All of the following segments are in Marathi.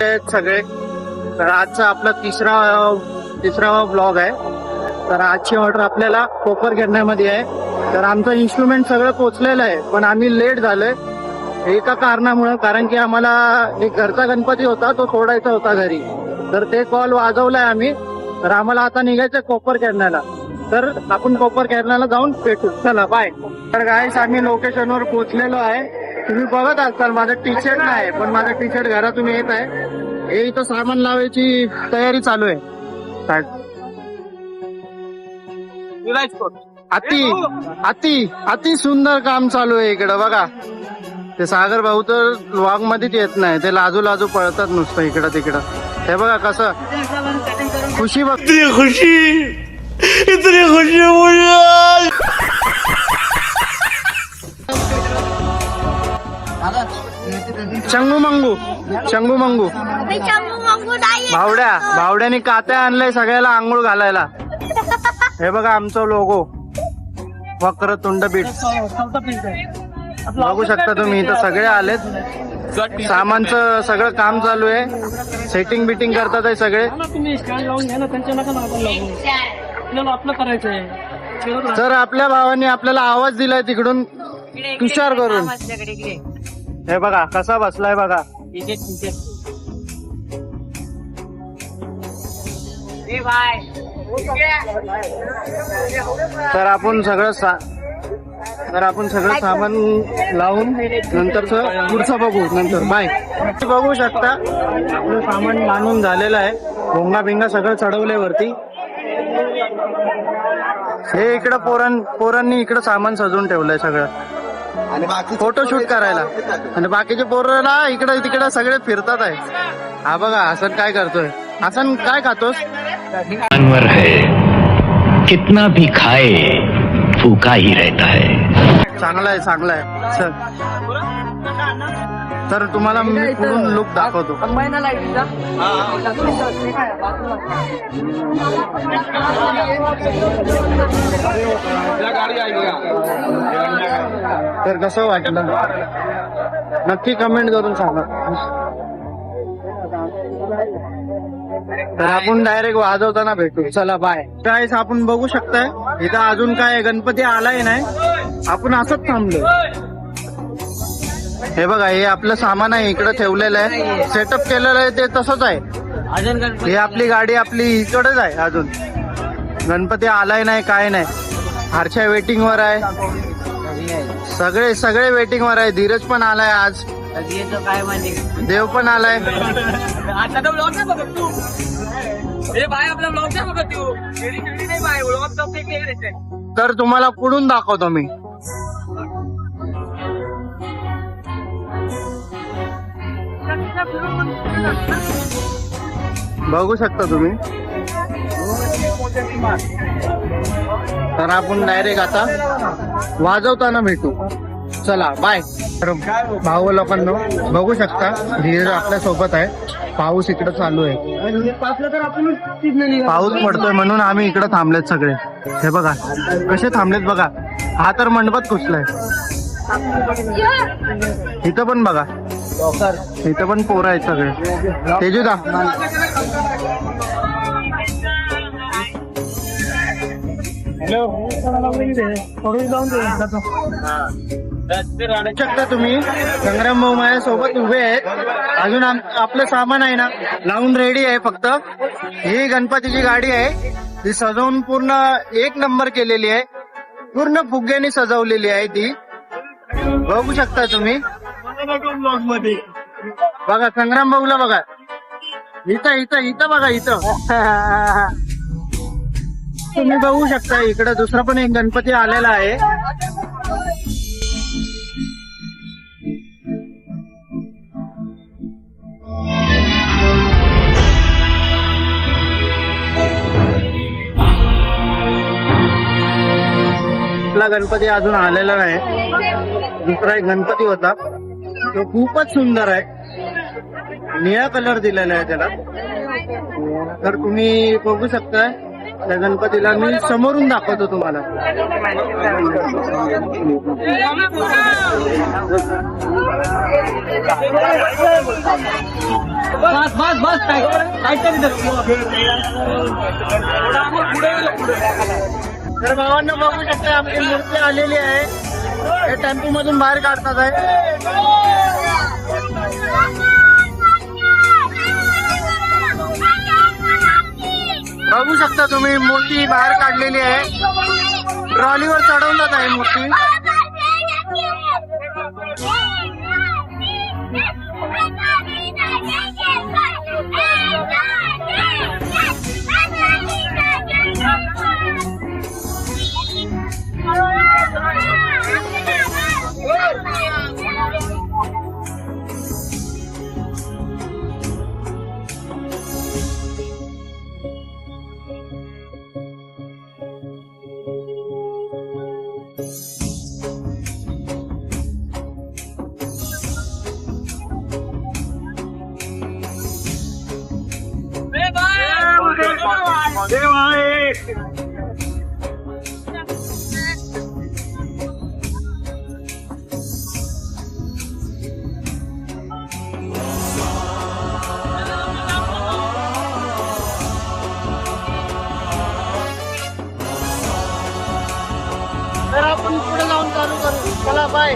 सगळे तर आजचा आपला तिसरा ब्लॉग आहे. तर आजची ऑर्डर आपल्याला कोपर गिरण्यामध्ये आहे. तर आमचं इन्स्ट्रुमेंट सगळं पोचलेलं आहे, पण आम्ही लेट झालोय एका कारणामुळे. कारण की आम्हाला एक घरचा गणपती होता, तो सोडायचा होता घरी. तर ते कॉल वाजवलाय आम्ही. तर आम्हाला आता निघायचं कोपर गिरण्याला. तर आपण कोपर गिरण्याला जाऊन भेटू. चला बाय. तर गाईस आम्ही लोकेशनवर पोहोचलेलो आहे. तुम्ही बघत असाल माझं टी शर्ट नाही, पण माझं टी शर्ट घरातून येत आहे. हे इथं सामान लावायची तयारी चालू आहे. अति सुंदर काम चालू आहे इकडं बघा. ते सागर भाऊ तर व्लॉग मध्येच येत नाही, ते लाजू पळतात नुसतं इकडं तिकडं. हे बघा कसं खुशी बघते. इतनी खुशी मुझे. चंगू मंगू भावड्याने कात्या आणलंय सगळ्याला आंघोळ घालायला. हे बघा आमचं लोगो वक्रतुंड बीट. बघू शकता तुम्ही इथं सगळे आलेत. सामानचं सगळं काम चालू आहे. सेटिंग बिटिंग करतात आहे सगळे. तर आपल्या भावाने आपल्याला आवाज दिलाय तिकडून तुषार करून. हे बघा कसा बसलाय बघा. तर आपण सगळं सामान लावून नंतरचं पुढचं बघू. नंतर बाय. बघू शकता आपलं सामान बांधून झालेलं आहे. भोंगा बिंगा सगळं चढवलंय वरती. हे इकडं पोरांनी इकडं सामान सजवून ठेवलंय सगळं फोटोशूट करायला. आणि बाकीचे पोरं ना इकडं तिकडं सगळे फिरतात आहे. हा बघा हसन काय करतोय. हसन काय खातोस. जानवर है कितना भी खाए फूका ही रहता है. चांगला आहे चल. तर तुम्हाला मी पुढून लुक दाखवतो. तर कसं वाटलं नक्की कमेंट करून सांगा. तर आपण डायरेक्ट वाजवताना भेटू. चला बाय. गाईस आपण बघू शकताय इथं अजून काय गणपती आलाय नाही. आपण असंच थांबलो. हे बघा हे आपलं सामान आहे इकडे ठेवलेलं आहे. सेटअप केलेलं आहे ते तसंच आहे. हे आपली गाडी आपली इकडेच आहे. अजून गणपती आलाय नाही काय नाही. हर्षा वेटिंग वर आहे. सगळे वेटिंग वर आहे. धीरज पण आलाय आज. देव पण आलाय. तर तुम्हाला पुढून दाखवतो मी. बघू शकता तुम्ही. तर आपण डायरेक्ट आता वाजवताना भेटू. चला बाय. भाऊ लोकांनो बघू शकता धीरज आपल्या सोबत आहे. पाऊस इकडे चालू आहे. पाऊस पडतोय म्हणून आम्ही इकडे थांबलेत सगळे. हे बघा कसे थांबलेत बघा. हा तर मंडपात घुसलाय. इथं पण बघा इथं पण पोरं आहेत सगळे. तेजूदा शकता तुम्ही. संग्राम भाऊ माझ्या सोबत उभे आहेत. अजून आपलं सामान आहे ना लावून रेडी आहे. फक्त ही गणपतीची गाडी आहे. ती सजवून पूर्ण एक नंबर केलेली आहे. पूर्ण फुग्याने सजवलेली आहे ती. बघू शकता तुम्ही. बघा संग्राम भाऊला बघा. इथं बघा इथं. तुम्ही बघू शकता इकडे दुसरा पण एक गणपती आलेला आहे. आपला गणपती अजून आलेला नाही. दुसरा एक गणपती होता तो खूपच सुंदर आहे. निळा कलर दिलेला आहे त्याला. तर तुम्ही बघू शकता त्या गणपतीला मी समोरून दाखवतो तुम्हाला. बस बस बस तर भावांना बघू शकता आपली मूर्ती आलेली आहे. हे टेम्पो मधून बाहेर काढतात आहे. बघू शकता तुम्ही मूर्ती बाहेर काढलेली आहे. ट्रॉलीवर चढवण्यात आहे मूर्ती. तर आपण पुढे जाऊन चालू करू. चला बाय.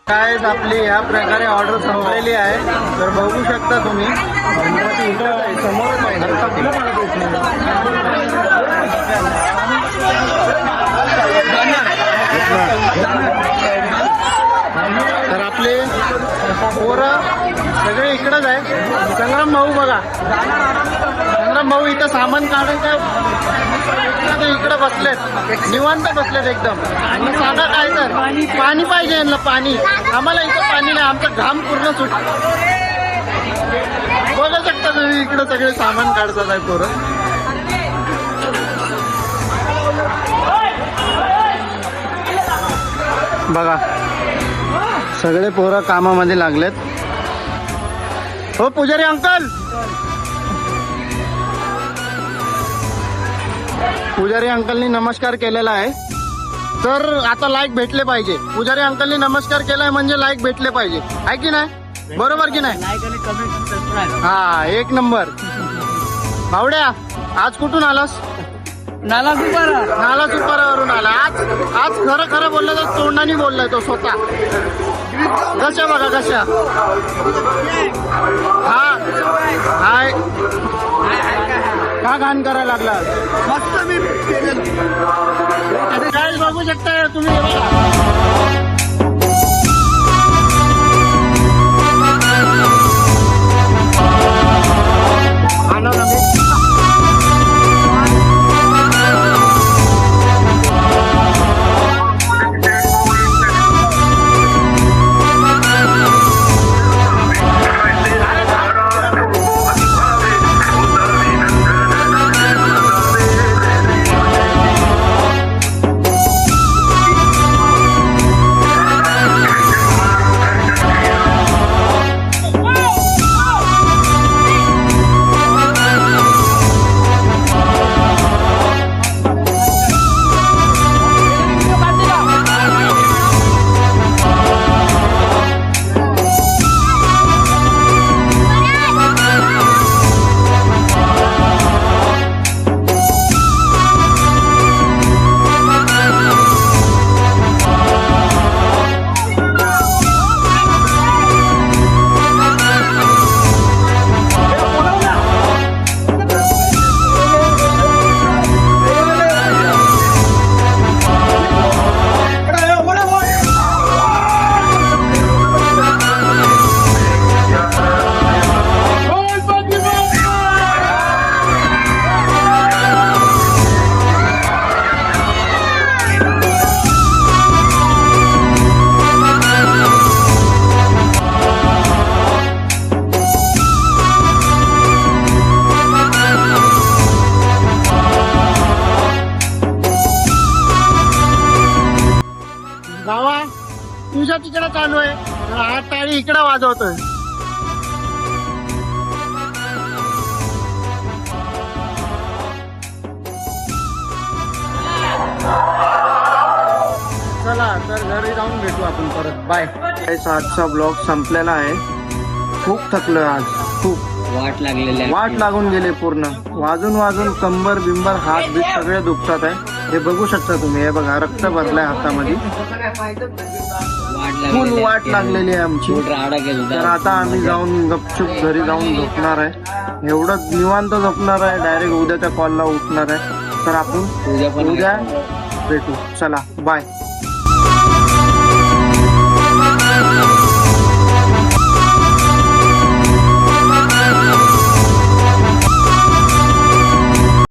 काय आपली या प्रकारे ऑर्डर संपलेली आहे. तर बघू शकता तुम्ही गणपती इकडे आहे, समोरच तर आपले पोरं सगळे इकडंच आहे. संग्राम भाऊ बघा, संग्राम भाऊ इथं सामान काढून काय इकडे बसलेत, निवांत बसलेत एकदम. आणि सांगा काय तर पाणी पाहिजे यांना, पाणी. आम्हाला इथं पाणी नाही, आमचा घाम पूर्ण सुट. बघू शकता तुम्ही इकडे सगळे सामान काढतात आहे पोरं. बघा सगळे पोरं कामामध्ये लागलेत. हो पुजारी अंकल, पुजारी अंकलनी नमस्कार केलेला आहे. तर आता लाईक भेटले पाहिजे. पुजारी अंकलनी नमस्कार केलाय म्हणजे लाईक भेटले पाहिजे, आहे की नाही? बरोबर की नाही? हा, एक नंबर. भावड्या, आज कुठून आलास? नाला सुपारा. नाला सुपारावरून आला. आज खरं खरं बोललं तर तोंडाने बोललाय तो स्वतः. कशा बघा कशा. हा हाय, का घाण करायला लागला? मस्त मी काय बघू शकता तुम्ही, हे बघा. आलो ना मी. भावा तुझ्या तिकडे चालू आहे, हा टाळी इकडे वाजवतोय. चला तर घरी जाऊन भेटू आपण परत. बाय. आजचा ब्लॉग संपलेला आहे. खूप थकलोय आज, खूप वाट लागलेली आहे. वाट लागून गेले पूर्ण. वाजून वाजून कंबर बिंबर हात बीत सगळे दुखतात आहे. हे बघू शकता तुम्ही, हे बघा रक्त भरलंय हातामध्ये. फुल वाट लागलेली आहे आमची. तर आता आम्ही जाऊन गपचूप घरी जाऊन झोपणार आहे. एवढं निवांत झोपणार आहे, डायरेक्ट उद्याच्या कॉलला उठणार आहे. तर आपण उद्या भेटू. चला बाय.